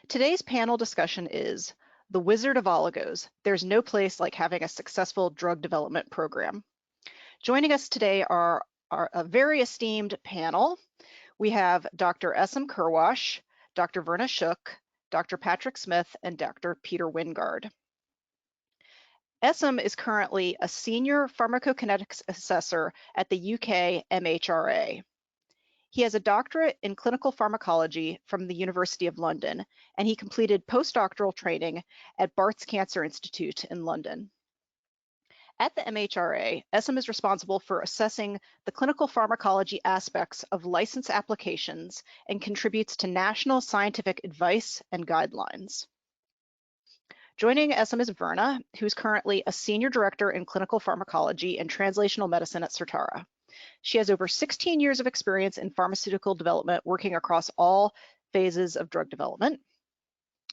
Today's panel discussion is the Wizard of Oligos. There's no place like having a successful drug development program. Joining us today are a very esteemed panel. We have Dr. Essam Kurwash, Dr. Verna Shook, Dr. Patrick Smith, and Dr. Peter Wingard. Essam is currently a senior pharmacokinetics assessor at the UK MHRA. He has a doctorate in clinical pharmacology from the University of London, and he completed postdoctoral training at Bart's Cancer Institute in London. At the MHRA, Essam is responsible for assessing the clinical pharmacology aspects of license applications and contributes to national scientific advice and guidelines. Joining Essam is Verna, who's currently a senior director in clinical pharmacology and translational medicine at Certara. She has over 16 years of experience in pharmaceutical development, working across all phases of drug development.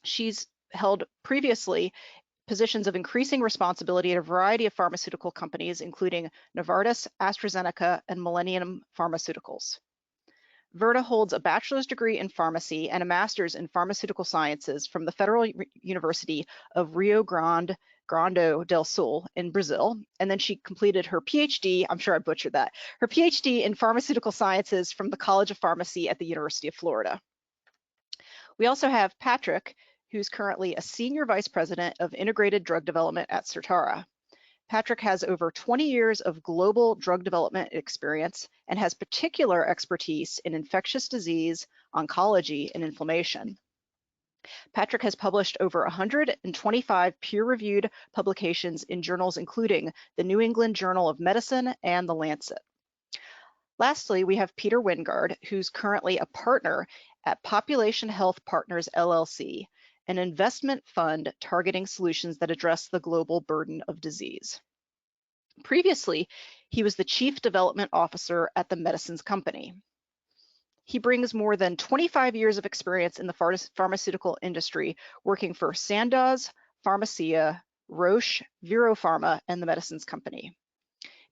She's held previously positions of increasing responsibility at a variety of pharmaceutical companies, including Novartis, AstraZeneca, and Millennium Pharmaceuticals. Verna holds a bachelor's degree in pharmacy and a master's in pharmaceutical sciences from the Federal University of Rio Grande del Sul in Brazil. And then she completed her PhD, I'm sure I butchered that, her PhD in pharmaceutical sciences from the College of Pharmacy at the University of Florida. We also have Patrick, who's currently a senior vice president of integrated drug development at Certara. Patrick has over 20 years of global drug development experience and has particular expertise in infectious disease, oncology, and inflammation. Patrick has published over 125 peer-reviewed publications in journals including the New England Journal of Medicine and The Lancet. Lastly, we have Peter Wingard, who's currently a partner at Population Health Partners LLC, an investment fund targeting solutions that address the global burden of disease. Previously, he was the Chief Development Officer at the Medicines Company. He brings more than 25 years of experience in the pharmaceutical industry, working for Sandoz, Pharmacia, Roche, Viropharma, and the Medicines Company.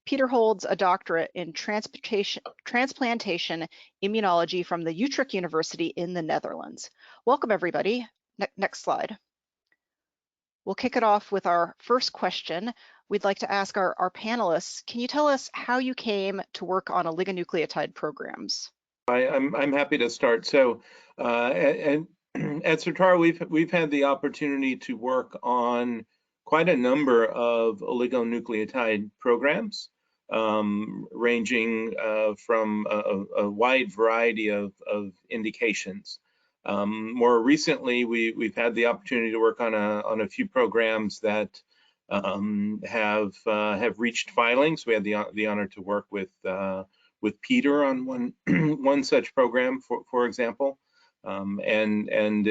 Peter holds a doctorate in transplantation immunology from the Utrecht University in the Netherlands. Welcome, everybody. Next slide. We'll kick it off with our first question. We'd like to ask our panelists, can you tell us how you came to work on oligonucleotide programs? I'm happy to start. So at Certara, we've had the opportunity to work on quite a number of oligonucleotide programs, ranging from a wide variety of indications. More recently, we've had the opportunity to work on a few programs that have reached filings. We had the honor to work with Peter on one such program, for example, and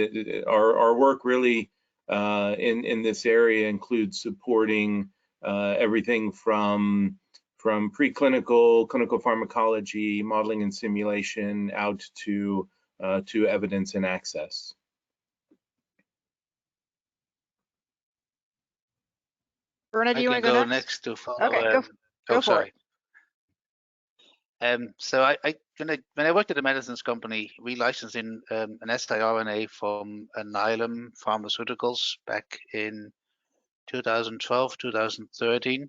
our work really in this area includes supporting everything from preclinical, clinical pharmacology, modeling and simulation, out to evidence and access. Verna, do you want to go next to follow? Okay, go for it. So when I worked at the Medicines Company, we licensed in an siRNA from Alnylam Pharmaceuticals back in 2012, 2013,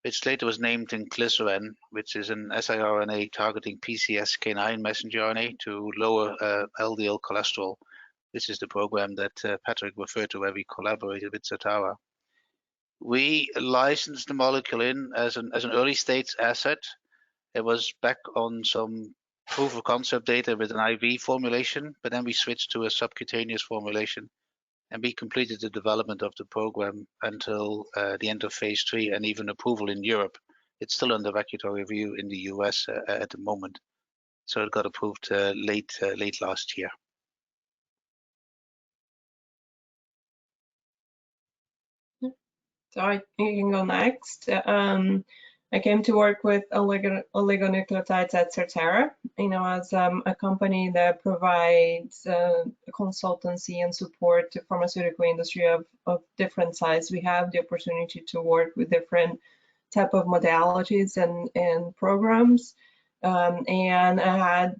which later was named inclisiran, which is an siRNA targeting PCSK9 messenger RNA to lower LDL cholesterol. This is the program that Patrick referred to, where we collaborated with Certara. We licensed the molecule in as an early stage asset. It was back on some proof of concept data with an IV formulation, but then we switched to a subcutaneous formulation, and we completed the development of the program until the end of phase 3 and even approval in Europe. It's still under regulatory review in the US at the moment. So it got approved late last year. So I can go next. I came to work with oligonucleotides at Certara, as a company that provides consultancy and support to pharmaceutical industry of different size. We have the opportunity to work with different type of modalities and programs. And I had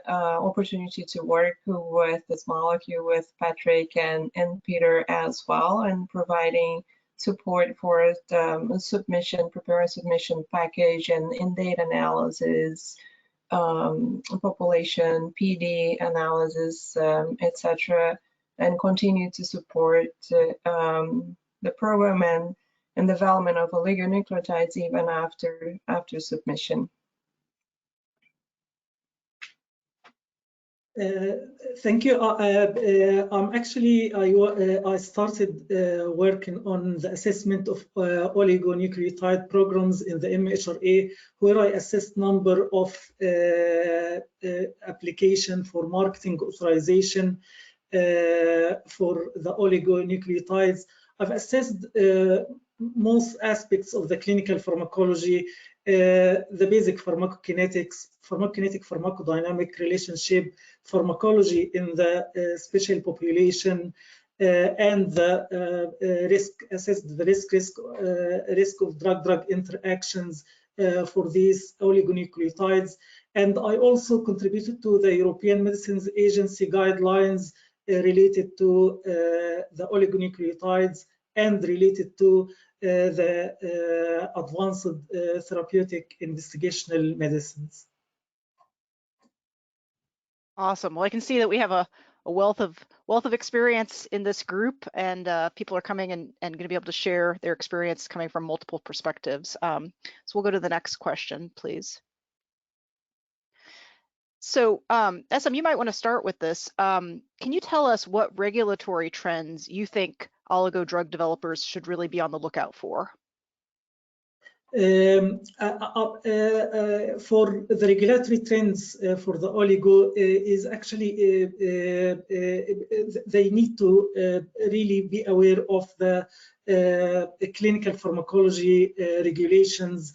opportunity to work with this molecule with Patrick and Peter as well, and providing support for the submission, prepare a submission package and in data analysis, population, PD analysis, etc., and continue to support the program and development of oligonucleotides even after submission. Thank you. I started working on the assessment of oligonucleotide programs in the MHRA, where I assessed number of application for marketing authorization for the oligonucleotides. I've assessed most aspects of the clinical pharmacology, the basic pharmacokinetics, pharmacodynamic relationship, pharmacology in the special population, and the assessed the risk of drug-drug interactions for these oligonucleotides. And I also contributed to the European Medicines Agency guidelines related to the oligonucleotides and related to the advanced therapeutic investigational medicines. Awesome. Well, I can see that we have a wealth of experience in this group, and people are coming and going to be able to share their experience coming from multiple perspectives. So we'll go to the next question, please. So SM, you might want to start with this. Can you tell us what regulatory trends you think oligo drug developers should really be on the lookout for? For the regulatory trends for the oligo is actually they need to really be aware of the clinical pharmacology regulations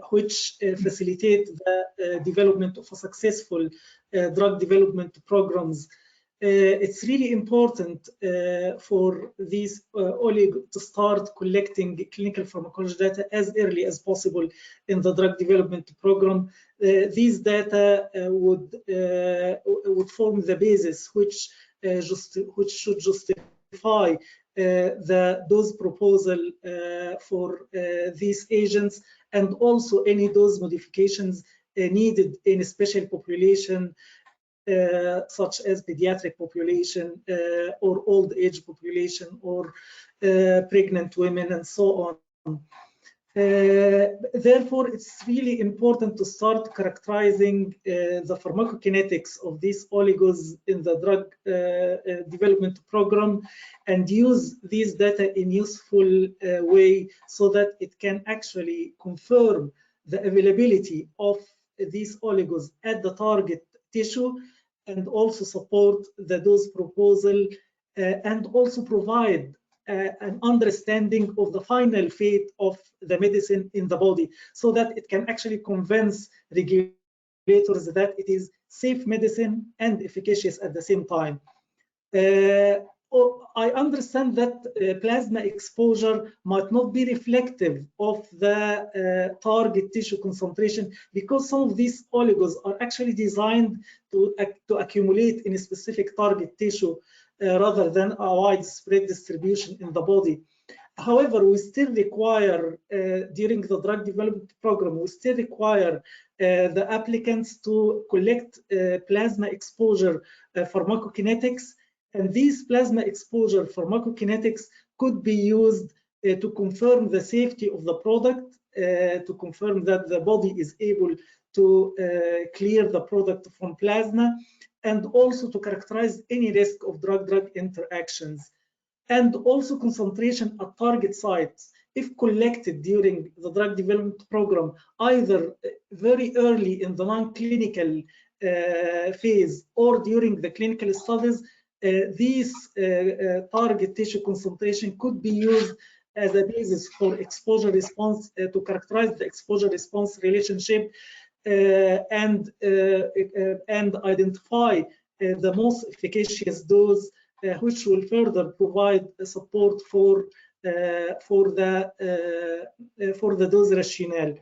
which facilitate the development of a successful drug development programs. It's really important for these oligo to start collecting clinical pharmacology data as early as possible in the drug development program. These data would form the basis which should justify the dose proposal for these agents, and also any dose modifications needed in a special population such as pediatric population or old age population or pregnant women and so on. Therefore, it's really important to start characterizing the pharmacokinetics of these oligos in the drug development program and use these data in useful way so that it can actually confirm the availability of these oligos at the target tissue, and also support the dose proposal and also provide an understanding of the final fate of the medicine in the body, so that it can actually convince regulators that it is safe medicine and efficacious at the same time. I understand that plasma exposure might not be reflective of the target tissue concentration, because some of these oligos are actually designed to accumulate in a specific target tissue rather than a widespread distribution in the body. However, we still require, during the drug development program, we still require the applicants to collect plasma exposure pharmacokinetics. And these plasma exposure pharmacokinetics could be used to confirm the safety of the product, to confirm that the body is able to clear the product from plasma, and also to characterize any risk of drug-drug interactions. And also concentration at target sites, if collected during the drug development program, either very early in the non-clinical phase or during the clinical studies, these target tissue concentration could be used as a basis for exposure response to characterize the exposure response relationship and identify the most efficacious dose, which will further provide support for the dose rationale.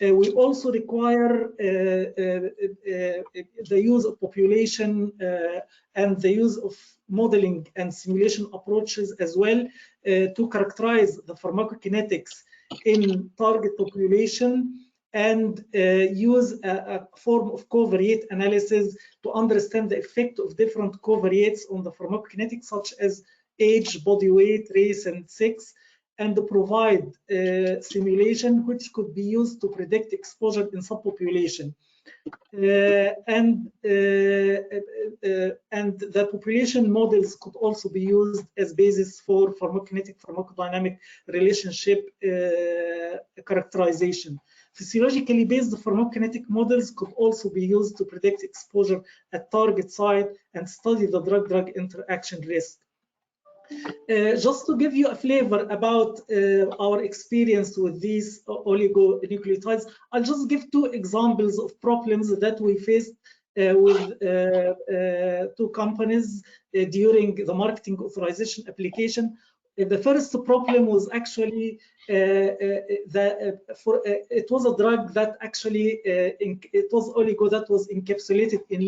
We also require the use of population and the use of modeling and simulation approaches as well to characterize the pharmacokinetics in target population, and use a form of covariate analysis to understand the effect of different covariates on the pharmacokinetics, such as age, body weight, race, and sex, and provide simulation which could be used to predict exposure in subpopulation. And the population models could also be used as basis for pharmacokinetic pharmacodynamic relationship characterization. Physiologically based pharmacokinetic models could also be used to predict exposure at target site and study the drug-drug interaction risk. Just to give you a flavor about our experience with these oligonucleotides, I'll just give two examples of problems that we faced with two companies during the marketing authorization application. The first problem was actually it was a drug that actually it was oligo that was encapsulated in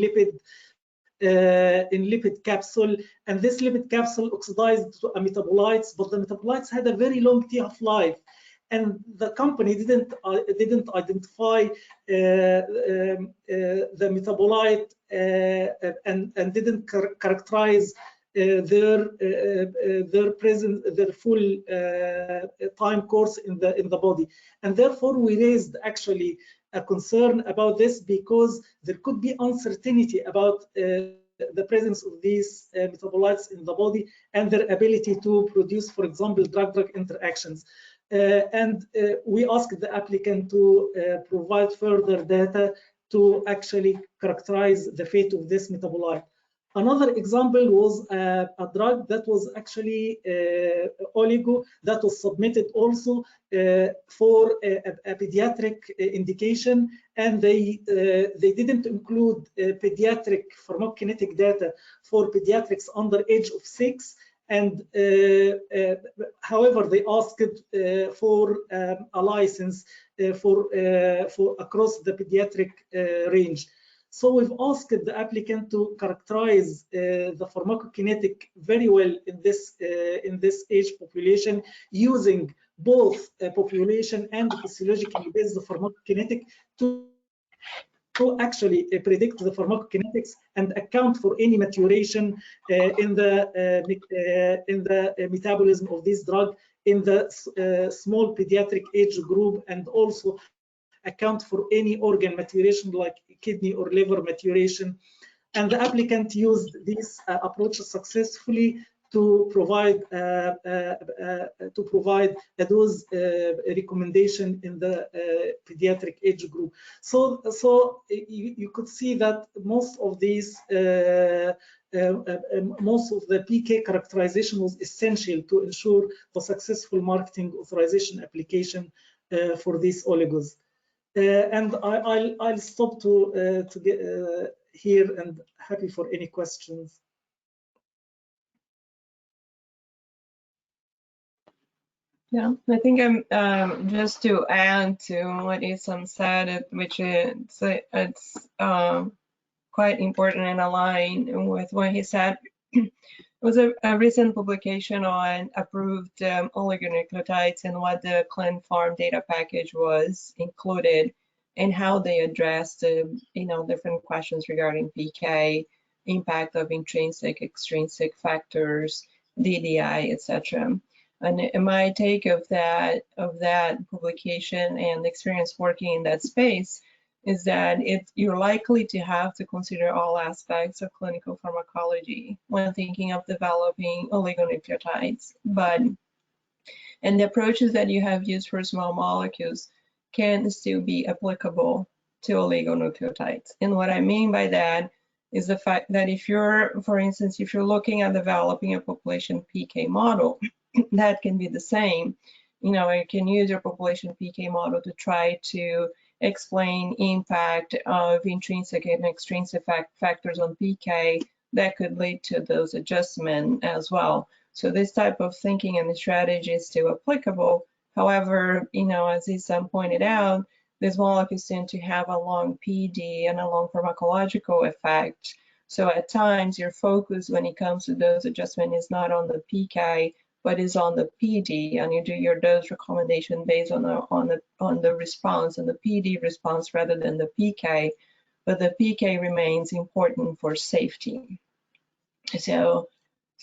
lipid capsule, and this lipid capsule oxidized to metabolites, but the metabolites had a very long half-life, and the company didn't identify the metabolite and didn't characterize their full time course in the body, and therefore we raised actually a concern about this, because there could be uncertainty about the presence of these metabolites in the body and their ability to produce, for example, drug-drug interactions. And we asked the applicant to provide further data to actually characterize the fate of this metabolite. Another example was a drug that was actually oligo that was submitted also for a pediatric indication, and they didn't include pediatric pharmacokinetic data for pediatrics under age of 6. And however, they asked for a license for across the pediatric range. So we've asked the applicant to characterize the pharmacokinetic very well in this age population, using both population and physiologically based pharmacokinetic to actually predict the pharmacokinetics and account for any maturation in the metabolism of this drug in the small pediatric age group, and also account for any organ maturation like kidney or liver maturation. And the applicant used this approach successfully to provide a dose recommendation in the pediatric age group. So you could see that most of these most of the PK characterization was essential to ensure the successful marketing authorization application for these oligos. And I'll stop to get here, and happy for any questions. Yeah, I think I'm just to add to what Isam said, which it's quite important and aligned with what he said. It was a recent publication on approved oligonucleotides and what the Clean Farm data package was included, and how they addressed different questions regarding PK, impact of intrinsic, extrinsic factors, DDI, etc. And my take of that publication and experience working in that space is that you're likely to have to consider all aspects of clinical pharmacology when thinking of developing oligonucleotides. And the approaches that you have used for small molecules can still be applicable to oligonucleotides. And what I mean by that is the fact that if you're, for instance, if you're looking at developing a population PK model, that can be the same. You can use your population PK model to try to explain impact of intrinsic and extrinsic factors on PK that could lead to those adjustments as well. So this type of thinking and strategy is still applicable. However, as Isam pointed out, these molecules tend to have a long PD and a long pharmacological effect. So at times your focus when it comes to dose adjustment is not on the PK, but is on the PD, and you do your dose recommendation based on the response and the PD response rather than the PK. But the PK remains important for safety. So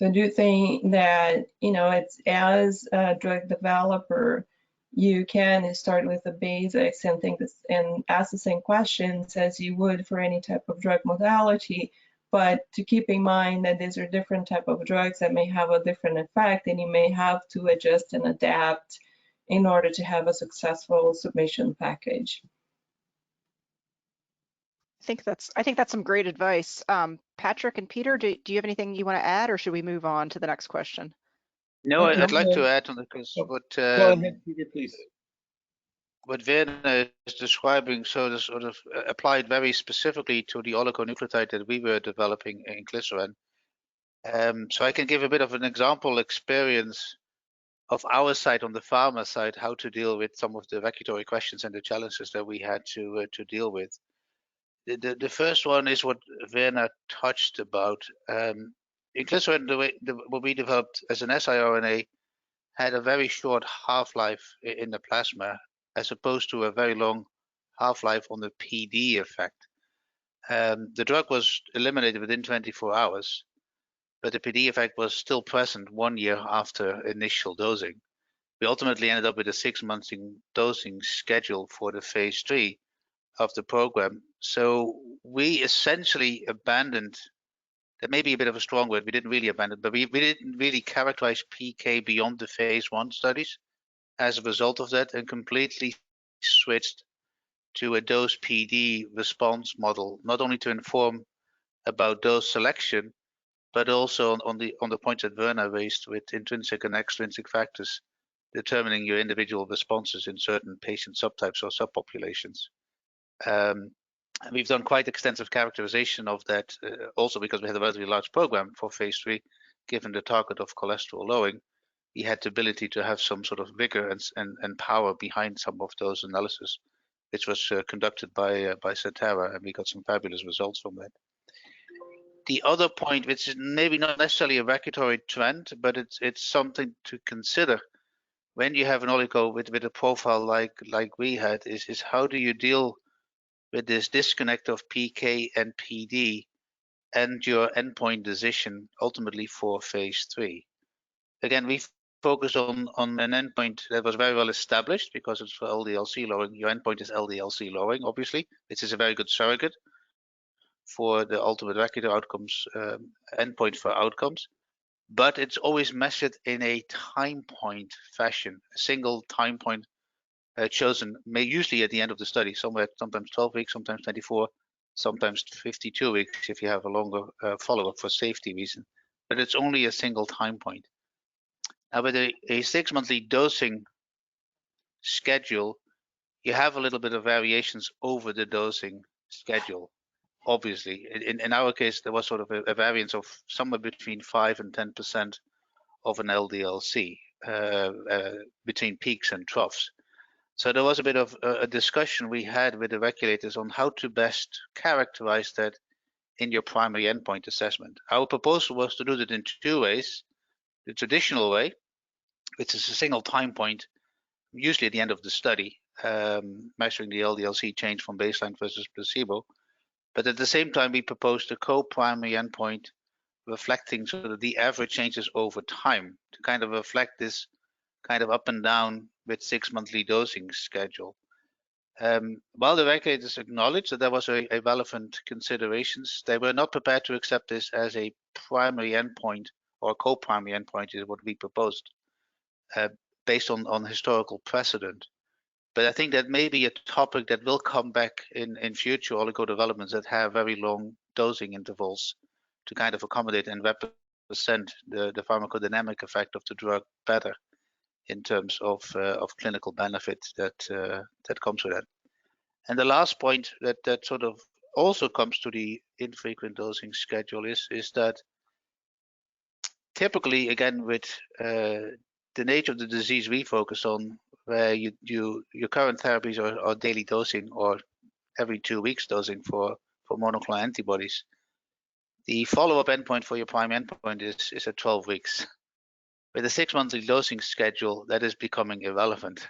I do think that, it's as a drug developer, you can start with the basics and and ask the same questions as you would for any type of drug modality, but to keep in mind that these are different type of drugs that may have a different effect, and you may have to adjust and adapt in order to have a successful submission package. I think that's some great advice. Patrick and Peter, do you have anything you want to add, or should we move on to the next question? No, I'd like to add on because Go ahead, Peter, please. What Werner is describing sort of applied very specifically to the oligonucleotide that we were developing in glycerin. So I can give a bit of an example experience of our side on the pharma side, how to deal with some of the regulatory questions and the challenges that we had to deal with. The first one is what Werner touched about. In glycerin, what we developed as an siRNA had a very short half-life in the plasma, as opposed to a very long half-life on the PD effect. The drug was eliminated within 24 hours, but the PD effect was still present 1 year after initial dosing. We ultimately ended up with a 6-month dosing schedule for the phase 3 of the program. So we essentially abandoned, that may be a bit of a strong word, we didn't really abandon, but we didn't really characterize PK beyond the phase 1 studies as a result of that, and completely switched to a dose PD response model, not only to inform about dose selection, but also on the points that Werner raised with intrinsic and extrinsic factors determining your individual responses in certain patient subtypes or subpopulations. And we've done quite extensive characterization of that, also because we had a relatively large program for phase 3, given the target of cholesterol lowering. We had the ability to have some sort of vigor and power behind some of those analyses, which was conducted by Certara, and we got some fabulous results from that. The other point, which is maybe not necessarily a regulatory trend, but it's something to consider when you have an oligo with a profile like we had, is how do you deal with this disconnect of PK and PD and your endpoint decision ultimately for phase 3. Again, we focused on an endpoint that was very well established because it's for LDL-C lowering. Your endpoint is LDL-C lowering, obviously, which is a very good surrogate for the ultimate regulatory outcomes, endpoint for outcomes. But it's always measured in a time point fashion, a single time point chosen, usually at the end of the study, sometimes 12 weeks, sometimes 24, sometimes 52 weeks if you have a longer follow-up for safety reason. But it's only a single time point. Now, with a 6-monthly dosing schedule, you have a little bit of variations over the dosing schedule. Obviously, in our case, there was sort of a variance of somewhere between 5 and 10% of an LDL-C between peaks and troughs. So there was a bit of a discussion we had with the regulators on how to best characterize that in your primary endpoint assessment. Our proposal was to do that in 2 ways. The traditional way, which is a single time point, usually at the end of the study, measuring the LDL-C change from baseline versus placebo. But at the same time, we proposed a co-primary endpoint reflecting sort of the average changes over time to kind of reflect this kind of up and down with 6-monthly dosing schedule. While the regulators acknowledged that there was a relevant considerations, they were not prepared to accept this as a primary endpoint or co-primary endpoint is what we proposed based on historical precedent. But I think that may be a topic that will come back in future oligo developments that have very long dosing intervals to kind of accommodate and represent the pharmacodynamic effect of the drug better in terms of clinical benefit that comes with that. And the last point that sort of also comes to the infrequent dosing schedule is that typically, again, with the nature of the disease we focus on, where your current therapies are daily dosing or every 2 weeks dosing for monoclonal antibodies. The follow-up endpoint for your primary endpoint is at 12 weeks. With a 6-monthly dosing schedule, that is becoming irrelevant.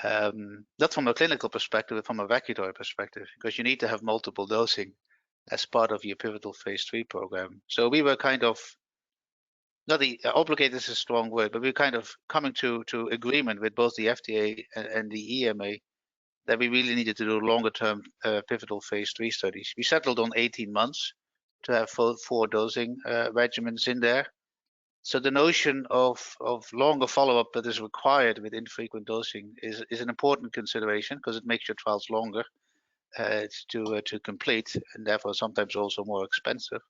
Not from a clinical perspective, but from a regulatory perspective, because you need to have multiple dosing as part of your pivotal phase 3 program. So we were kind of, not the obligated is a strong word, but we were kind of coming to agreement with both the FDA and the EMA that we really needed to do longer term pivotal phase 3 studies. We settled on 18 months to have 4 dosing regimens in there. So the notion of longer follow-up that is required with infrequent dosing is an important consideration, because it makes your trials longer to complete, and therefore sometimes also more expensive.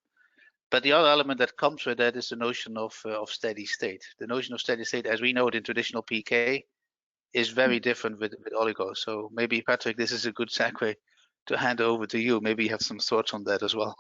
But the other element that comes with that is the notion of steady state. The notion of steady state, as we know it in traditional PK, is very different with oligos. So maybe, Patrick, this is a good segue to hand over to you. Maybe you have some thoughts on that as well.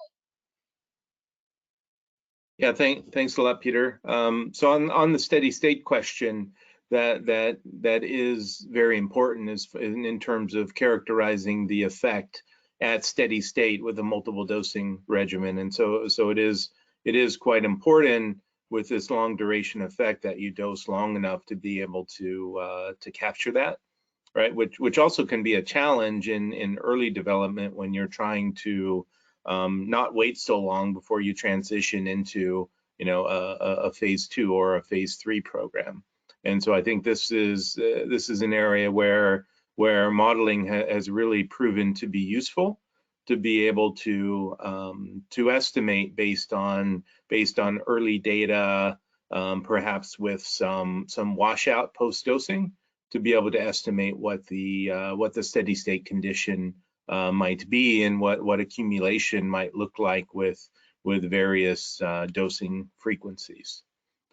Yeah, thanks a lot, Peter. So on the steady state question, that is very important in terms of characterizing the effect at steady state with a multiple dosing regimen. And so it is quite important with this long duration effect that you dose long enough to be able to capture that, right? Which also can be a challenge in early development when you're trying to not wait so long before you transition into, you know, a phase 2 or a phase 3 program. And so I think this is an area where modeling has really proven to be useful, to be able to estimate based on early data, perhaps with some washout post dosing, to be able to estimate what the steady state condition might be and what accumulation might look like with various dosing frequencies.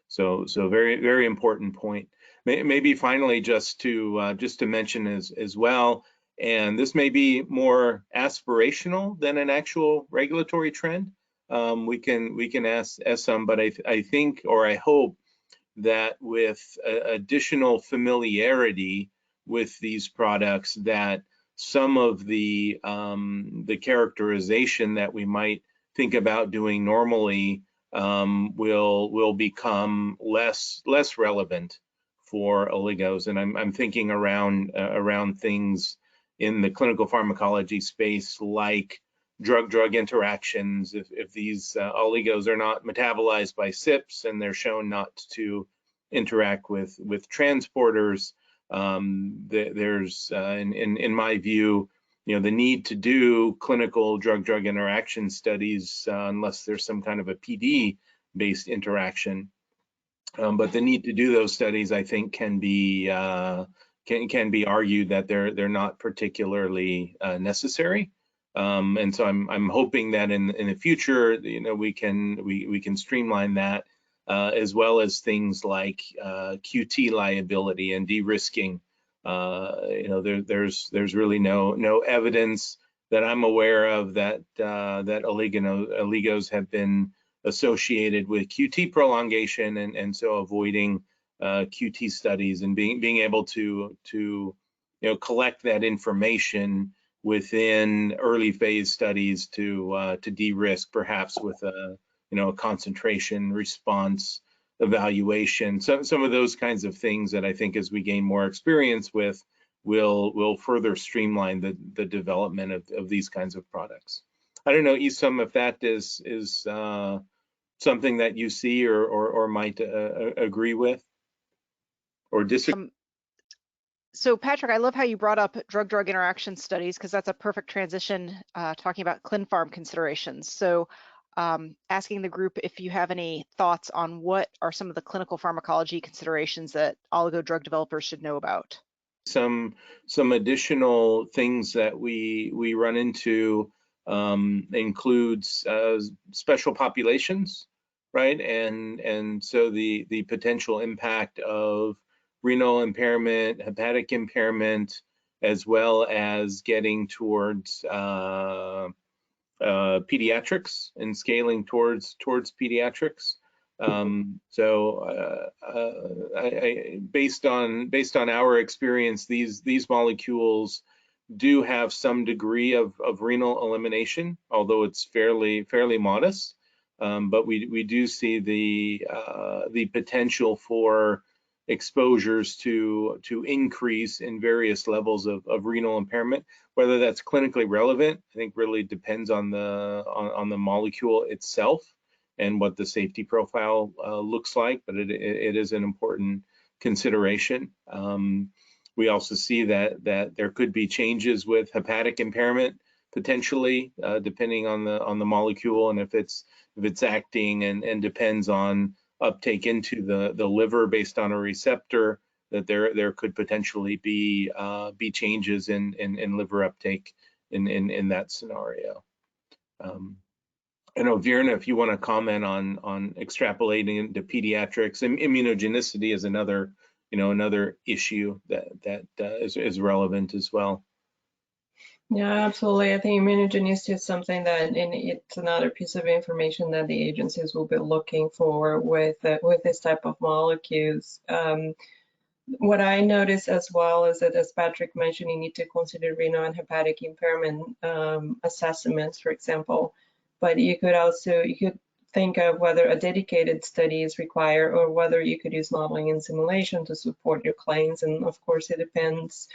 So very, very important point. Maybe finally, just to mention as well, and this may be more aspirational than an actual regulatory trend. We can ask some, but I think, or I hope, that with additional familiarity with these products, that some of the characterization that we might think about doing normally will become less relevant for oligos. And I'm thinking around things in the clinical pharmacology space, like drug-drug interactions. If these oligos are not metabolized by CYPs and they're shown not to interact with transporters, there's in my view, you know, the need to do clinical drug-drug interaction studies unless there's some kind of a PD-based interaction. But the need to do those studies, I think, can be argued that they're not particularly necessary. And so I'm hoping that in the future, you know, we can streamline that, as well as things like QT liability and de-risking. You know, there's really no evidence that I'm aware of that oligos have been associated with QT prolongation, and so avoiding QT studies and being able to you know, collect that information within early phase studies to de-risk, perhaps with a, you know, a concentration response evaluation. So some of those kinds of things that I think, as we gain more experience with, will further streamline the development of these kinds of products. I don't know, Isam, if that is something that you see or might agree with or disagree. So Patrick, I love how you brought up drug-drug interaction studies, because that's a perfect transition talking about clin pharm considerations. So asking the group if you have any thoughts on what are some of the clinical pharmacology considerations that oligo drug developers should know about. Some additional things that we run into includes special populations, right? And so the potential impact of renal impairment, hepatic impairment, as well as getting towards pediatrics and scaling towards pediatrics. Based on our experience, these molecules do have some degree of renal elimination, although it's fairly modest. But we do see the potential for exposures to increase in various levels of renal impairment. Whether that's clinically relevant, I think really depends on the molecule itself and what the safety profile looks like, but it is an important consideration. We also see that there could be changes with hepatic impairment potentially, depending on the molecule and if it's acting and depends on uptake into the liver based on a receptor, that there could potentially be changes in liver uptake in that scenario. I know, Virna, if you want to comment on extrapolating into pediatrics, and immunogenicity is another issue that is relevant as well. Yeah, absolutely. I think immunogenicity is something that, and it's another piece of information that the agencies will be looking for with this type of molecules. What I noticed as well is that, as Patrick mentioned, you need to consider renal and hepatic impairment assessments, for example. But you could think of whether a dedicated study is required or whether you could use modeling and simulation to support your claims. And of course, it depends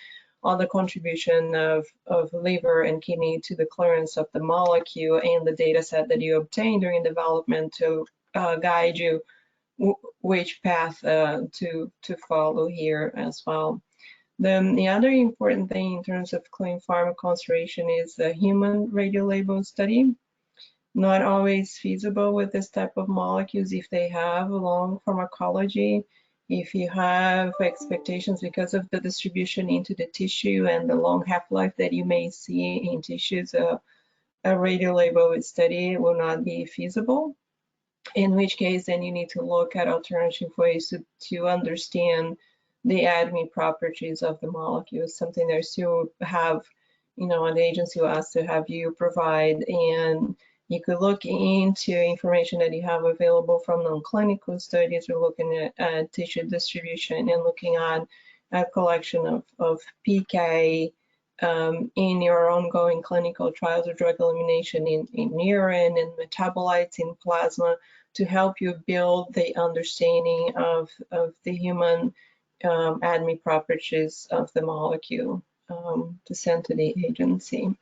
on the contribution of liver and kidney to the clearance of the molecule and the data set that you obtain during development to guide you which path to follow here as well. Then the other important thing in terms of clean pharma concentration is the human radiolabel study. Not always feasible with this type of molecules if they have a long pharmacology, if you have expectations because of the distribution into the tissue and the long half-life that you may see in tissues, a radiolabel study will not be feasible. In which case, then you need to look at alternative ways to understand the ADME properties of the molecules, something that still have, an agency will ask to have you provide. And you could look into information that you have available from non-clinical studies. We're looking at tissue distribution and looking at a collection of PK in your ongoing clinical trials of drug elimination in urine and metabolites in plasma to help you build the understanding of the human ADME properties of the molecule to send to the agency.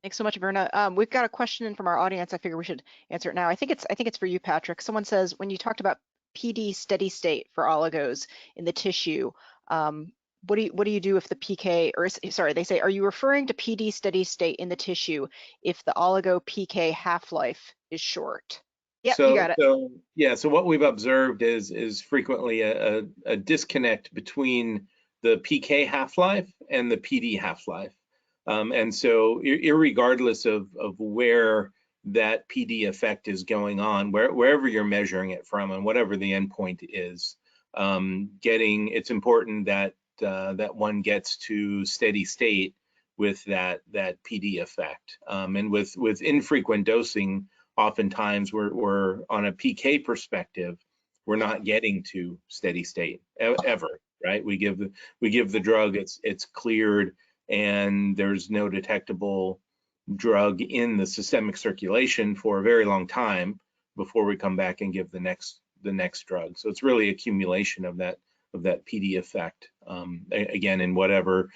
Thanks so much, Virna. We've got a question in from our audience. I figure we should answer it now. I think it's for you, Patrick. Someone says, when you talked about PD steady state for oligos in the tissue, what do you do if the PK, or sorry, they say, are you referring to PD steady state in the tissue if the oligo PK half-life is short? Yep, you got it. So what we've observed is frequently a disconnect between the PK half-life and the PD half-life. And so irregardless of where that PD effect is going on, wherever you're measuring it from and whatever the endpoint is, it's important that one gets to steady state with that PD effect. And with infrequent dosing, oftentimes we're on a PK perspective, we're not getting to steady state ever, right? We give the drug, it's cleared, and there's no detectable drug in the systemic circulation for a very long time before we come back and give the next drug. So it's really accumulation of that PD effect, again, in whatever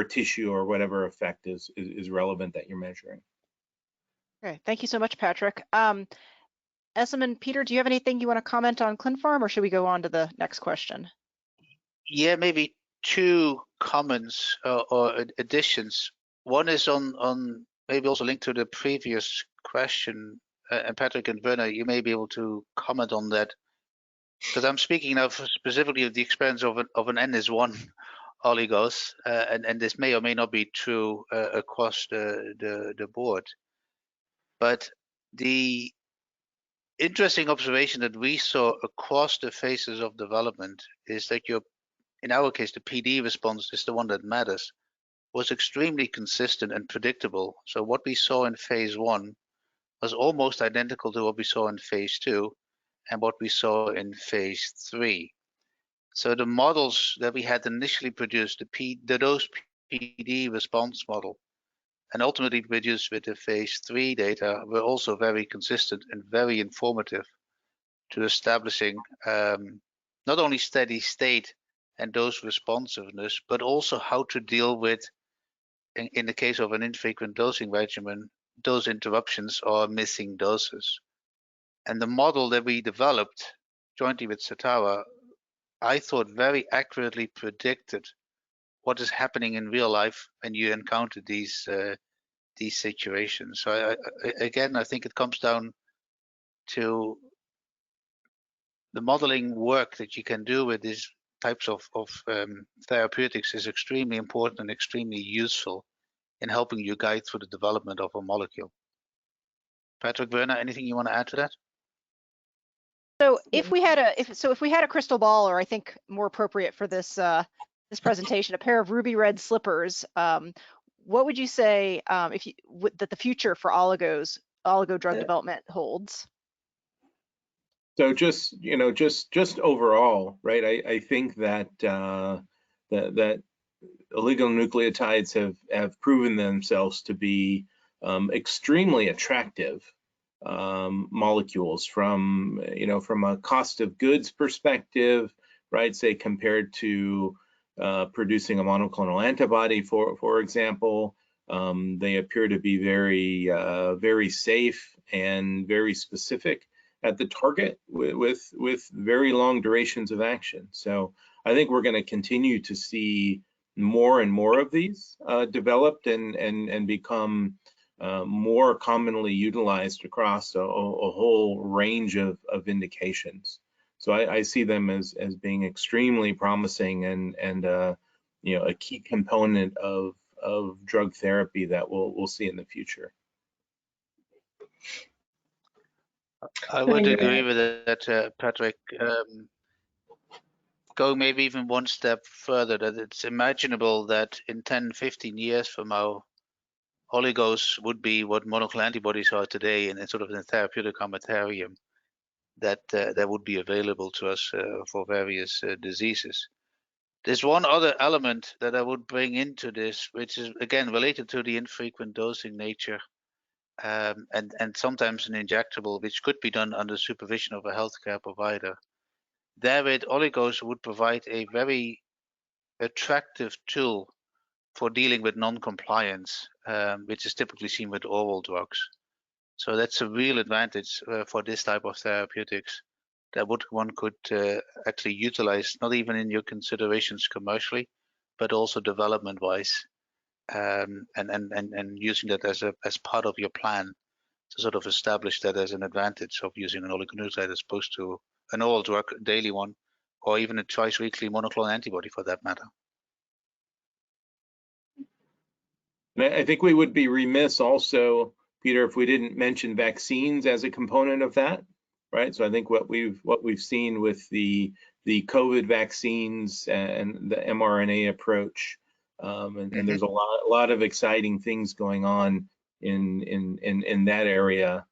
tissue or whatever effect is relevant that you're measuring. Okay, thank you so much, Patrick. Esam and Peter, do you have anything you want to comment on ClinPharm, or should we go on to the next question? Yeah, maybe two comments or additions. One is on maybe also linked to the previous question, and Patrick and Werner, you may be able to comment on that, because I'm speaking now specifically of the experience of an NS1 oligos, and this may or may not be true across the board. But the interesting observation that we saw across the phases of development is that in our case, the PD response is the one that matters, was extremely consistent and predictable. So what we saw in phase 1 was almost identical to what we saw in phase 2 and what we saw in phase 3. So the models that we had initially produced, the dose PD response model, and ultimately produced with the phase 3 data, were also very consistent and very informative to establishing not only steady state and dose responsiveness, but also how to deal with, in the case of an infrequent dosing regimen, dose interruptions or missing doses. And the model that we developed jointly with Certara, I thought very accurately predicted what is happening in real life when you encounter these situations. So again, I think it comes down to the modeling work that you can do with these types of therapeutics is extremely important and extremely useful in helping you guide through the development of a molecule. Patrick, Werner, anything you want to add to that? So if we had a crystal ball, or I think more appropriate for this this presentation, a pair of ruby red slippers, what would you say that the future for oligo drug development holds? So just overall, right? I think that that oligonucleotides have proven themselves to be extremely attractive molecules from a cost of goods perspective, right? Say compared to producing a monoclonal antibody, for example, they appear to be very safe and very specific at the target with very long durations of action. So I think we're going to continue to see more and more of these developed and become more commonly utilized across a whole range of indications. So I see them as being extremely promising and a key component of drug therapy that we'll see in the future. I would agree with that, Patrick. Go maybe even one step further, that it's imaginable that in 10, 15 years from now, oligos would be what monoclonal antibodies are today, and sort of in the therapeutic armamentarium that would be available to us for various diseases. There's one other element that I would bring into this, which is again related to the infrequent dosing nature, and sometimes an injectable, which could be done under supervision of a healthcare provider. Therewith, oligos would provide a very attractive tool for dealing with non-compliance, which is typically seen with oral drugs. So that's a real advantage for this type of therapeutics that one could actually utilize, not even in your considerations commercially, but also development-wise, and using that as part of your plan to sort of establish that as an advantage of using an oligonucleotide as opposed to an oral drug, a daily one, or even a twice-weekly monoclonal antibody for that matter. I think we would be remiss also, Peter, if we didn't mention vaccines as a component of that, right? So I think what we've seen with the COVID vaccines and the mRNA approach, and there's a lot of exciting things going on in that area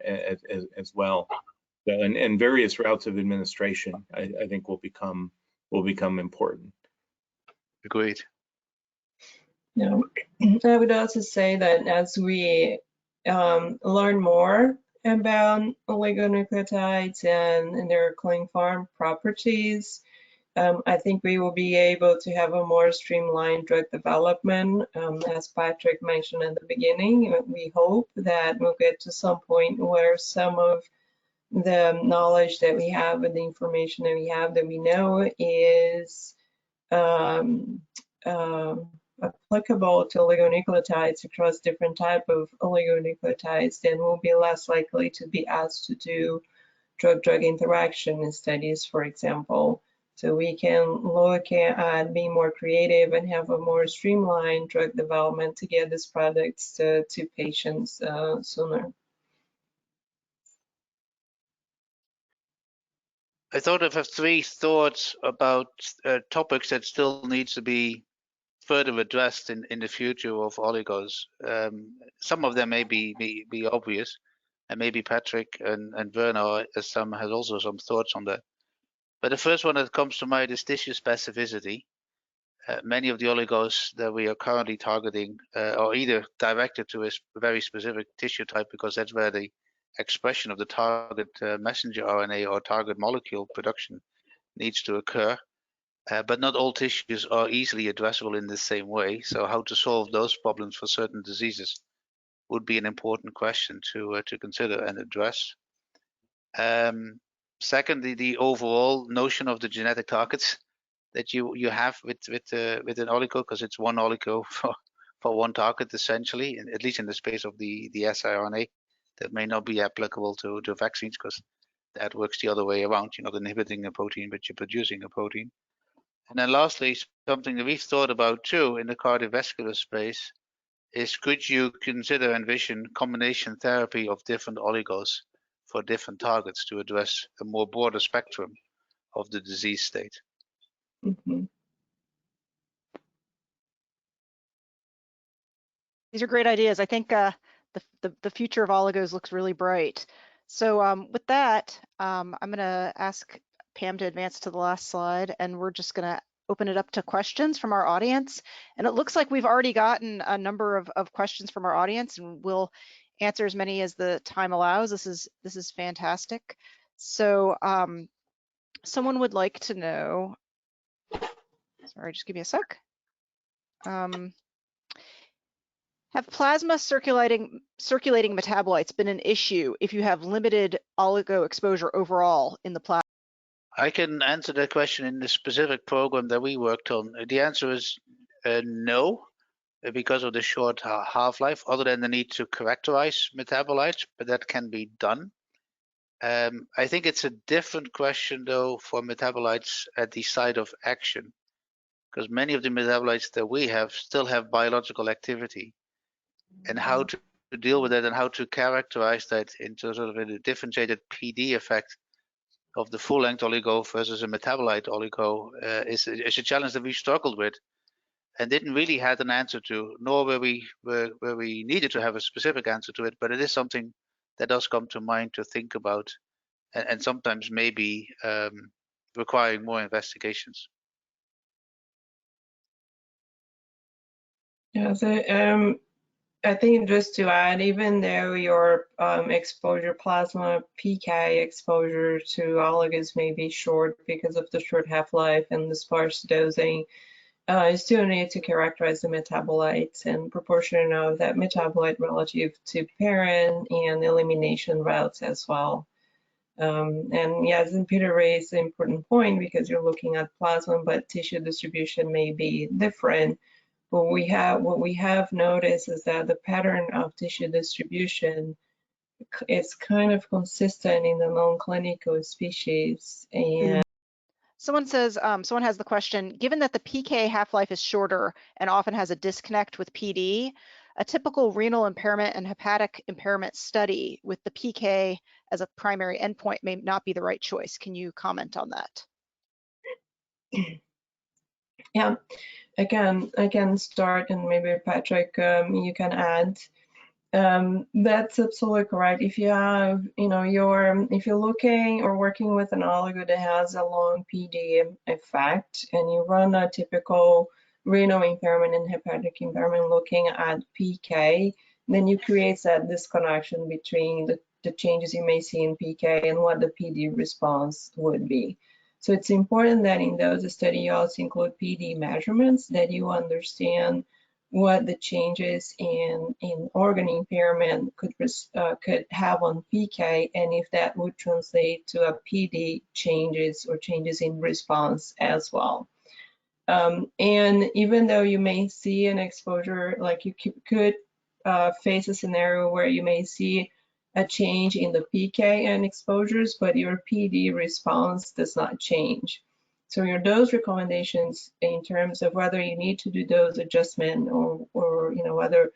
as well. So, and various routes of administration, I think will become important. Agreed. Yeah, I would also say that as we learn more about oligonucleotides and their clean farm properties, I think we will be able to have a more streamlined drug development. As Patrick mentioned at the beginning, we hope that we'll get to some point where some of the knowledge that we have and the information that we have that we know is applicable to oligonucleotides across different type of oligonucleotides, then we'll be less likely to be asked to do drug-drug interaction studies, for example. So we can look at being more creative and have a more streamlined drug development to get these products to patients sooner. I thought I have 3 thoughts about topics that still needs to be further addressed in the future of oligos. Some of them may be obvious, and maybe Patrick and Werner has also some thoughts on that. But the first one that comes to mind is tissue specificity. Many of the oligos that we are currently targeting are either directed to a very specific tissue type, because that's where the expression of the target messenger RNA or target molecule production needs to occur. But not all tissues are easily addressable in the same way. So how to solve those problems for certain diseases would be an important question to consider and address. Secondly, the overall notion of the genetic targets that you have with an oligo, because it's one oligo for one target essentially, and at least in the space of the siRNA, that may not be applicable to vaccines, because that works the other way around. You're not inhibiting a protein, but you're producing a protein. And then lastly, something that we've thought about too in the cardiovascular space is, could you consider envision combination therapy of different oligos for different targets to address a more broader spectrum of the disease state? Mm-hmm. These are great ideas. I think the future of oligos looks really bright. So with that, I'm going to ask Pam to advance to the last slide, and we're just going to open it up to questions from our audience. And it looks like we've already gotten a number of questions from our audience, and we'll answer as many as the time allows. This is fantastic. So someone would like to know, sorry, just give me a sec. Have plasma circulating metabolites been an issue if you have limited oligo exposure overall in the plasma? I can answer that question in the specific program that we worked on. The answer is no, because of the short half-life, other than the need to characterize metabolites, but that can be done. I think it's a different question though for metabolites at the site of action, because many of the metabolites that we have still have biological activity, and how to deal with that and how to characterize that into sort of a differentiated PD effect of the full-length oligo versus a metabolite oligo is a challenge that we struggled with and didn't really have an answer to, nor where we needed to have a specific answer to it. But it is something that does come to mind to think about, and sometimes maybe requiring more investigations. Yeah, so I think just to add, even though your exposure, plasma PK exposure to oligos may be short because of the short half-life and the sparse dosing, you still need to characterize the metabolites and proportion of that metabolite relative to parent and elimination routes as well. And yes, and Peter raised an important point, because you're looking at plasma, but tissue distribution may be different. What we have noticed is that the pattern of tissue distribution is kind of consistent in the non-clinical species. And someone says, someone has the question, given that the PK half-life is shorter and often has a disconnect with PD, a typical renal impairment and hepatic impairment study with the PK as a primary endpoint may not be the right choice. Can you comment on that? Yeah, I can start, and maybe Patrick, you can add. That's absolutely correct. If you have, if you're looking or working with an oligo that has a long PD effect, and you run a typical renal impairment and hepatic impairment looking at PK, then you create that disconnection between the changes you may see in PK and what the PD response would be. So it's important that in those studies you also include PD measurements, that you understand what the changes in organ impairment could have on PK, and if that would translate to a PD changes or changes in response as well. And even though you may see an exposure, like you could face a scenario where you may see a change in the PK and exposures, but your PD response does not change. So your dose recommendations in terms of whether you need to do dose adjustment or whether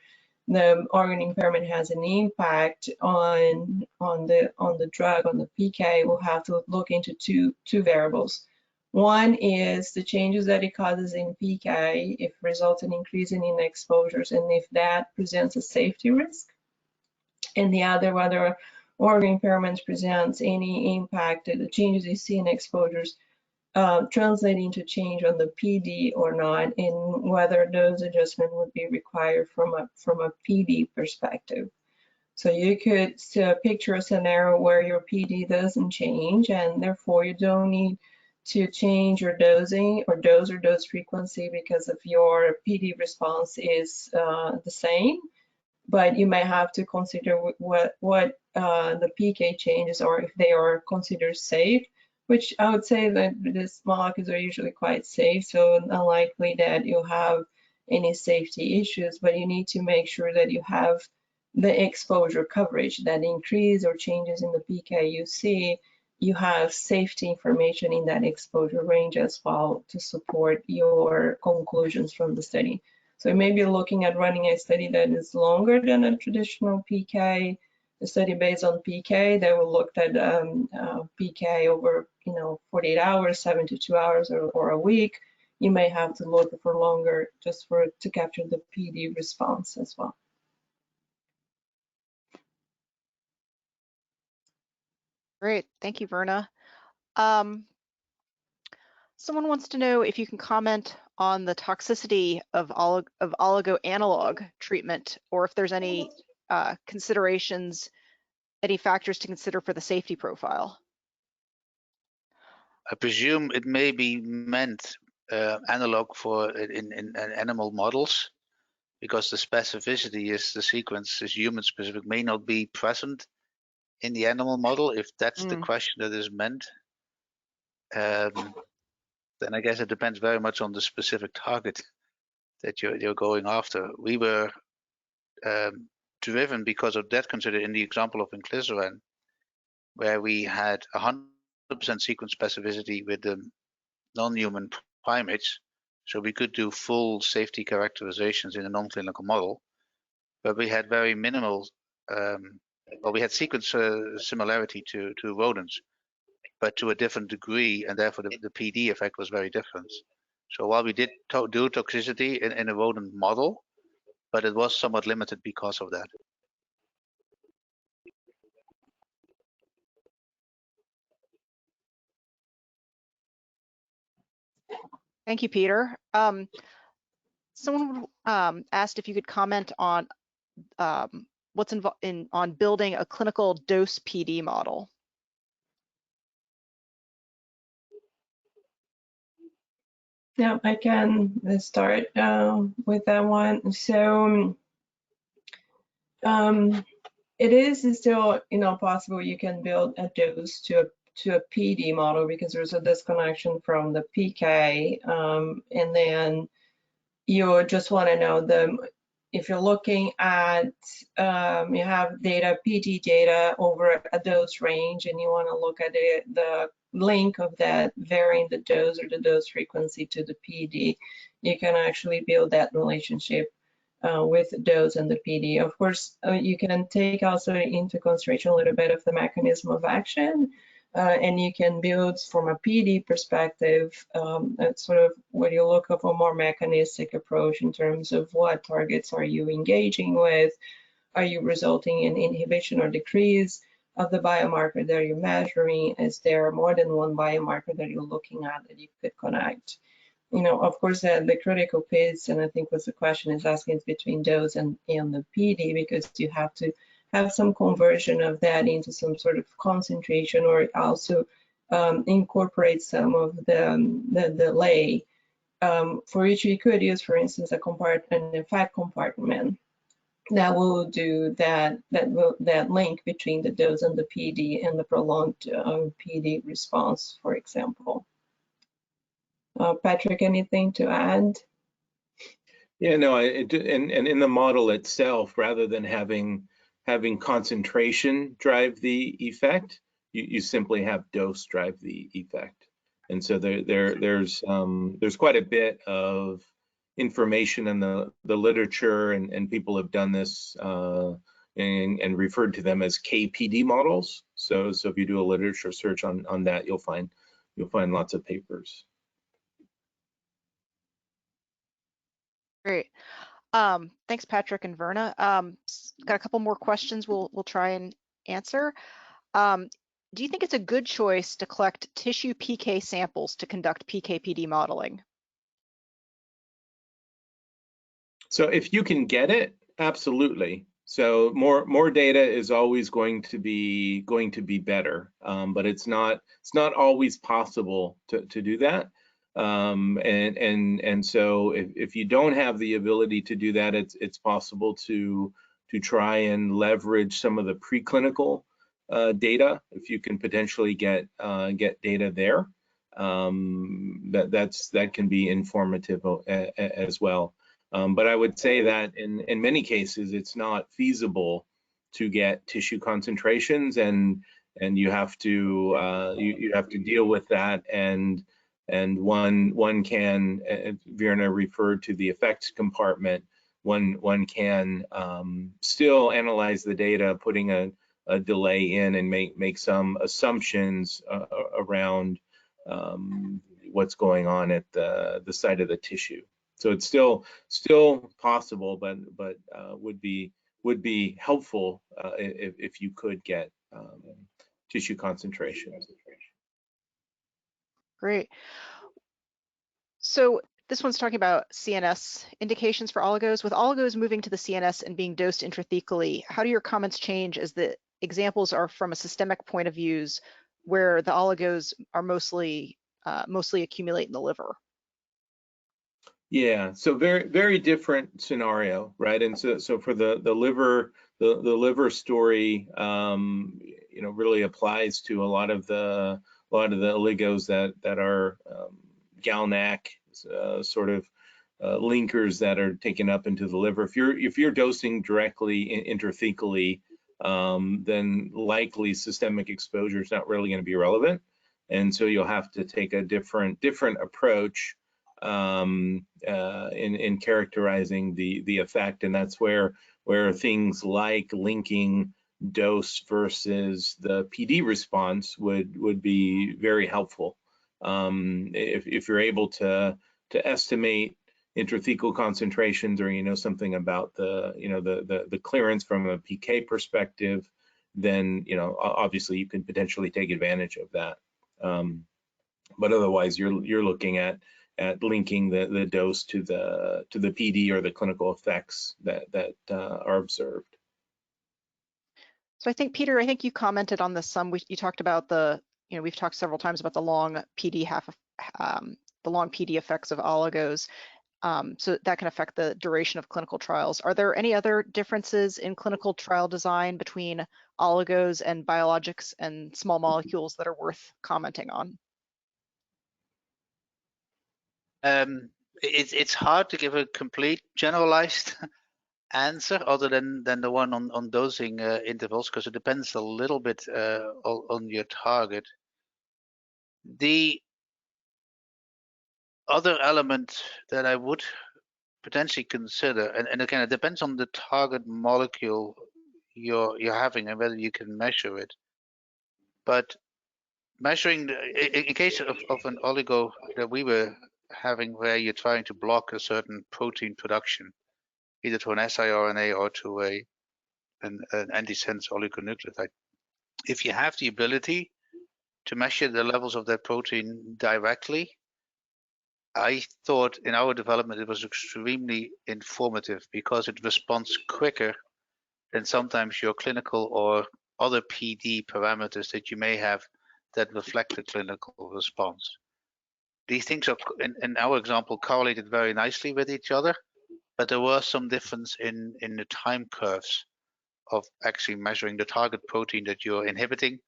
the organ impairment has an impact on the drug, on the PK, we'll have to look into two variables. One is the changes that it causes in PK, if results in increasing in exposures, and if that presents a safety risk. And the other, whether organ impairment presents any impact, the changes you see in exposures translating to change on the PD or not, and whether dose adjustment would be required from a PD perspective. So you could picture a scenario where your PD doesn't change, and therefore you don't need to change your dosing or dose frequency because of your PD response is the same. But you may have to consider what the PK changes are, if they are considered safe, which I would say that these molecules are usually quite safe, so unlikely that you'll have any safety issues, but you need to make sure that you have the exposure coverage, that increase or changes in the PK you see, you have safety information in that exposure range as well to support your conclusions from the study. So maybe looking at running a study that is longer than a traditional PK, a study based on PK that will look at PK over 48 hours, 72 hours, or a week. You may have to look for longer just to capture the PD response as well. Great, thank you, Verna. Someone wants to know if you can comment on the toxicity of oligo analog treatment, or if there's any considerations, any factors to consider for the safety profile. I presume it may be meant analog for in animal models, because the specificity is the sequence is human specific, may not be present in the animal model, if that's the question that is meant. Then I guess it depends very much on the specific target that you're going after. We were driven because of that, considered in the example of inclisiran, where we had 100% sequence specificity with the non-human primates, so we could do full safety characterizations in a non-clinical model, but we had very minimal, well, we had sequence similarity to rodents, but to a different degree, and therefore the PD effect was very different. So while we did do toxicity in a rodent model, but it was somewhat limited because of that. Thank you, Peter. Someone asked if you could comment on what's involved on building a clinical dose PD model. Yeah, I can start with that one. So it is still possible you can build a dose to a PD model, because there's a disconnection from the PK, and then you just want to know if you're looking at you have data, PD data over a dose range, and you want to look at the link of that varying the dose or the dose frequency to the PD, you can actually build that relationship with dose and the PD. Of course, you can take also into consideration a little bit of the mechanism of action, and you can build from a PD perspective, sort of where you look at a more mechanistic approach in terms of what targets are you engaging with, are you resulting in inhibition or decrease of the biomarker that you're measuring, is there more than one biomarker that you're looking at that you could connect. Of course, the critical piece, and I think what the question is asking, is between dose and the PD, because you have to have some conversion of that into some sort of concentration, or also incorporate some of the delay, for which we could use, for instance, a fat compartment that will do that link between the dose and the PD and the prolonged PD response, for example. Patrick, anything to add? Yeah, no, and in the model itself, rather than having concentration drive the effect, you simply have dose drive the effect. And so there's quite a bit of information in the literature, and people have done this and referred to them as KPD models. So if you do a literature search on that, you'll find lots of papers. Great. Thanks, Patrick and Verna. Got a couple more questions we'll try and answer. Do you think it's a good choice to collect tissue PK samples to conduct PK/PD modeling? So if you can get it, absolutely. So more data is always going to be better, but it's not always possible to do that. And so if you don't have the ability to do that, it's possible to try and leverage some of the preclinical data. If you can potentially get data there, that can be informative as well. But I would say that in many cases, it's not feasible to get tissue concentrations, and you have to you have to deal with that. And one can, Virna referred to the effects compartment. One can still analyze the data, putting a delay in, and make some assumptions around what's going on at the site of the tissue. So it's still possible, but would be helpful if you could get tissue concentrations. Great. So this one's talking about CNS indications for oligos. With oligos moving to the CNS and being dosed intrathecally, how do your comments change as the examples are from a systemic point of views where the oligos are mostly accumulate in the liver? Yeah, so very different scenario, right? And so for the liver, the liver story, you know, really applies to a lot of the oligos that are GalNAc sort of linkers that are taken up into the liver. If you're dosing directly intrathecally, then likely systemic exposure is not really going to be relevant, and so you'll have to take a different approach in characterizing the effect, and that's where things like linking dose versus the PD response would be very helpful. If you're able to estimate intrathecal concentrations, or you know something about the clearance from a PK perspective, then you know obviously you can potentially take advantage of that. But otherwise, you're looking at linking the dose to the PD or the clinical effects that are observed. So I think, Peter, I think you commented on this some. You talked about we've talked several times about the long PD effects of oligos. So that can affect the duration of clinical trials. Are there any other differences in clinical trial design between oligos and biologics and small molecules that are worth commenting on? It's hard to give a complete generalized answer other than the one on dosing intervals, because it depends a little bit on your target. The other element that I would potentially consider, and again, it depends on the target molecule you're having and whether you can measure it. But measuring, in case of an oligo that we were having, where you're trying to block a certain protein production, either to an siRNA or to an antisense oligonucleotide, if you have the ability to measure the levels of that protein directly, I thought in our development it was extremely informative, because it responds quicker than sometimes your clinical or other PD parameters that you may have that reflect the clinical response. These things are, in our example, correlated very nicely with each other, but there was some difference in the time curves of actually measuring the target protein that you're inhibiting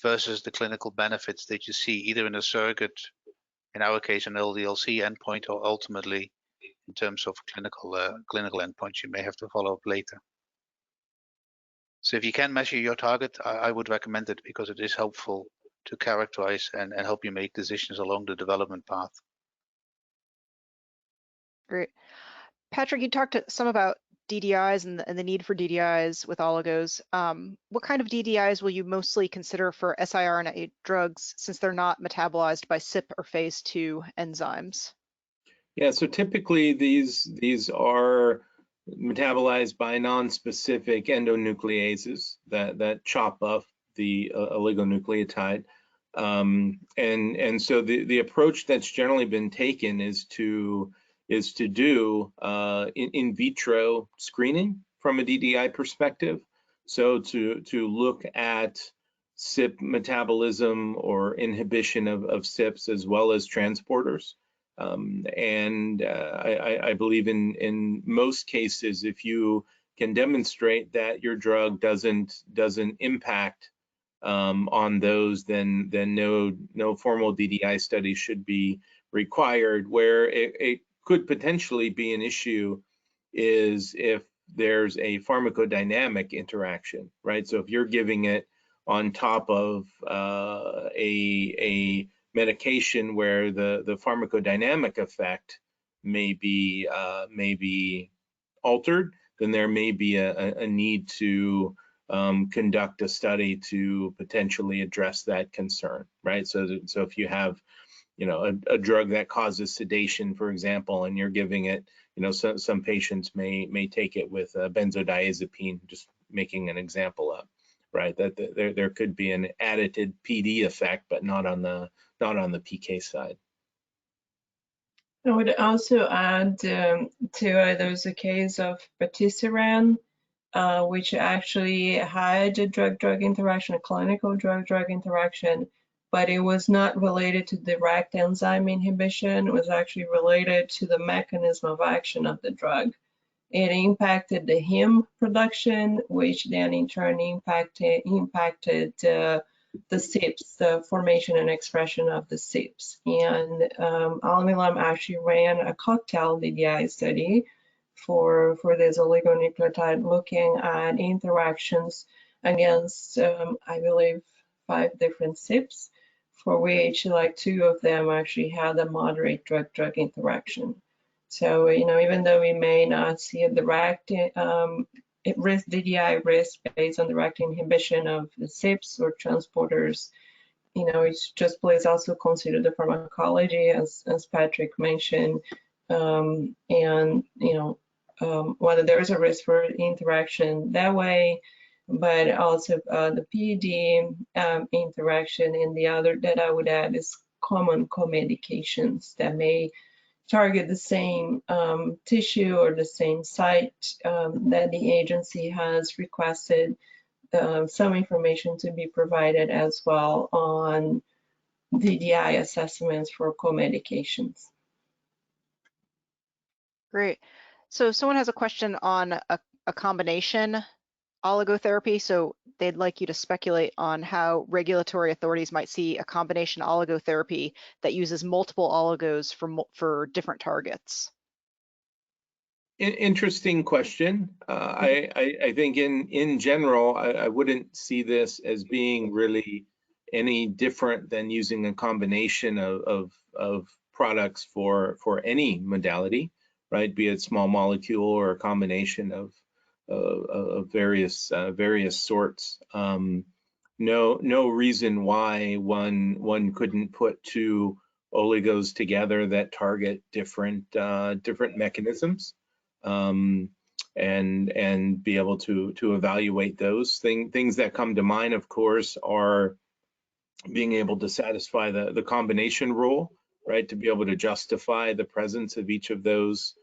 versus the clinical benefits that you see either in a surrogate, in our case an LDLC endpoint, or ultimately in terms of clinical endpoints you may have to follow up later. So if you can measure your target, I would recommend it, because it is helpful to characterize and help you make decisions along the development path. Great. Patrick, you talked some about DDIs and the need for DDIs with oligos, what kind of DDIs will you mostly consider for siRNA drugs since they're not metabolized by CYP or phase 2 enzymes? Yeah, so typically these are metabolized by non-specific endonucleases that chop up the oligonucleotide. And so the approach that's generally been taken is to do in vitro screening from a DDI perspective. So to look at CYP metabolism or inhibition of CYPs as well as transporters. I believe in most cases, if you can demonstrate that your drug doesn't impact on those, then no formal DDI study should be required. Where it could potentially be an issue is if there's a pharmacodynamic interaction, right? So if you're giving it on top of a medication where the pharmacodynamic effect may be altered, then there may be a need to conduct a study to potentially address that concern, right? So if you have, a drug that causes sedation, for example, and you're giving it, some patients may take it with benzodiazepine, just making an example up, right? That there could be an additive PD effect, but not on the PK side. I would also add there's a case of patisiran, which actually had a drug-drug interaction, a clinical drug-drug interaction, but it was not related to direct enzyme inhibition. It was actually related to the mechanism of action of the drug. It impacted the heme production, which then in turn impacted the CYPs, the formation and expression of the CYPs. And Alnilam actually ran a cocktail DDI study for this oligonucleotide, looking at interactions against, I believe, 5 different CYPs, for which like 2 of them actually had a moderate drug-drug interaction. So, even though we may not see a direct DDI risk based on direct inhibition of the CYPs or transporters, it's just please also consider the pharmacology, as Patrick mentioned, and whether there's a risk for interaction that way, but also the PD interaction. And the other that I would add is common co-medications that may target the same tissue or the same site that the agency has requested some information to be provided as well on DDI assessments for co-medications. Great. So someone has a question on a combination oligotherapy. So they'd like you to speculate on how regulatory authorities might see a combination oligotherapy that uses multiple oligos for different targets. Interesting question. I think in general, I wouldn't see this as being really any different than using a combination of products for any modality, right? Be it small molecule or a combination of various sorts. No reason why one couldn't put 2 oligos together that target different mechanisms, and be able to evaluate those. Things that come to mind, of course, are being able to satisfy the combination rule, right? To be able to justify the presence of each of those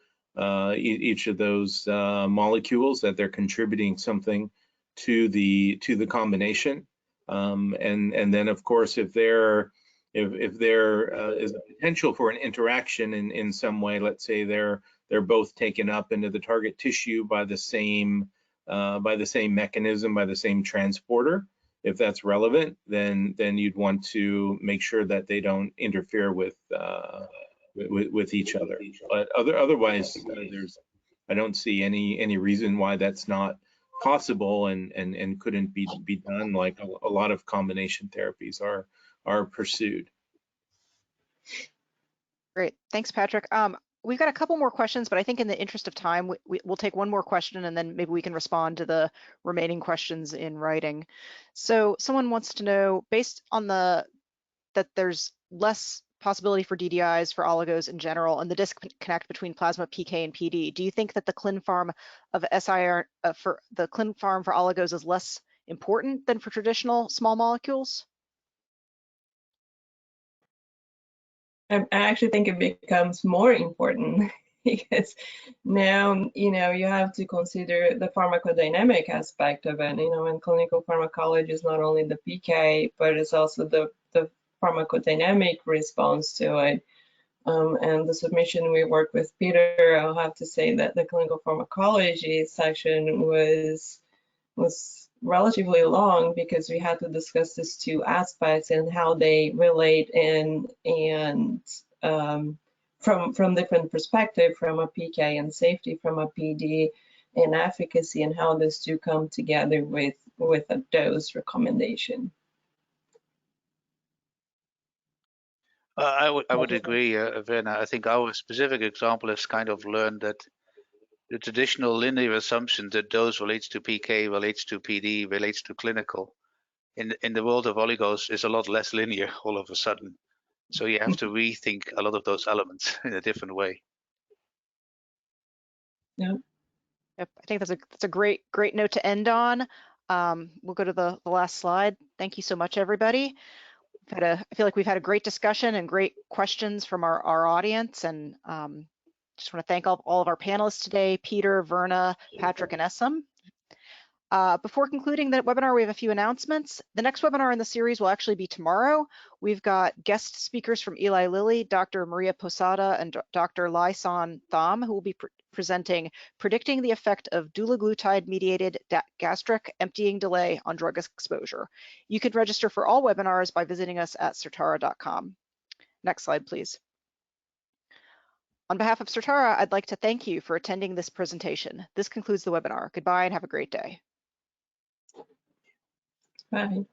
molecules, that they're contributing something to the combination, and then of course if there is a potential for an interaction in some way, let's say they're both taken up into the target tissue by the same mechanism, by the same transporter. If that's relevant, then you'd want to make sure that they don't interfere with each other. But otherwise, I don't see any reason why that's not possible and couldn't be done, like a lot of combination therapies are pursued. Great, thanks, Patrick. we've got a couple more questions, but I think in the interest of time, we'll take one more question and then maybe we can respond to the remaining questions in writing. So someone wants to know, based on that there's less possibility for DDIs for oligos in general and the disconnect between plasma PK and PD, do you think that the clin-pharm of siRNA for the clin-pharm for oligos is less important than for traditional small molecules? I actually think it becomes more important because now, you know, you have to consider the pharmacodynamic aspect of it. You know, in clinical pharmacology is not only the PK, but it's also the pharmacodynamic response to it. And the submission we worked with Peter, I'll have to say that the clinical pharmacology section was relatively long because we had to discuss these two aspects and how they relate and from different perspective, from a PK and safety, from a PD and efficacy, and how these two come together with a dose recommendation. I would agree, Verna. I think our specific example has kind of learned that the traditional linear assumption that dose relates to PK, relates to PD, relates to clinical, in the world of oligos is a lot less linear all of a sudden. So you have to rethink a lot of those elements in a different way. Yeah. Yep, I think that's a great note to end on. We'll go to the last slide. Thank you so much, everybody. I feel like we've had a great discussion and great questions from our audience, and just want to thank all of our panelists today, Peter, Verna, Patrick, and Essam. Before concluding the webinar, we have a few announcements. The next webinar in the series will actually be tomorrow. We've got guest speakers from Eli Lilly, Dr. Maria Posada and Dr. Lai-San Tham, who will be presenting Predicting the Effect of Dulaglutide-Mediated Gastric Emptying Delay on Drug Exposure. You can register for all webinars by visiting us at certara.com. Next slide, please. On behalf of Certara, I'd like to thank you for attending this presentation. This concludes the webinar. Goodbye and have a great day. Bye.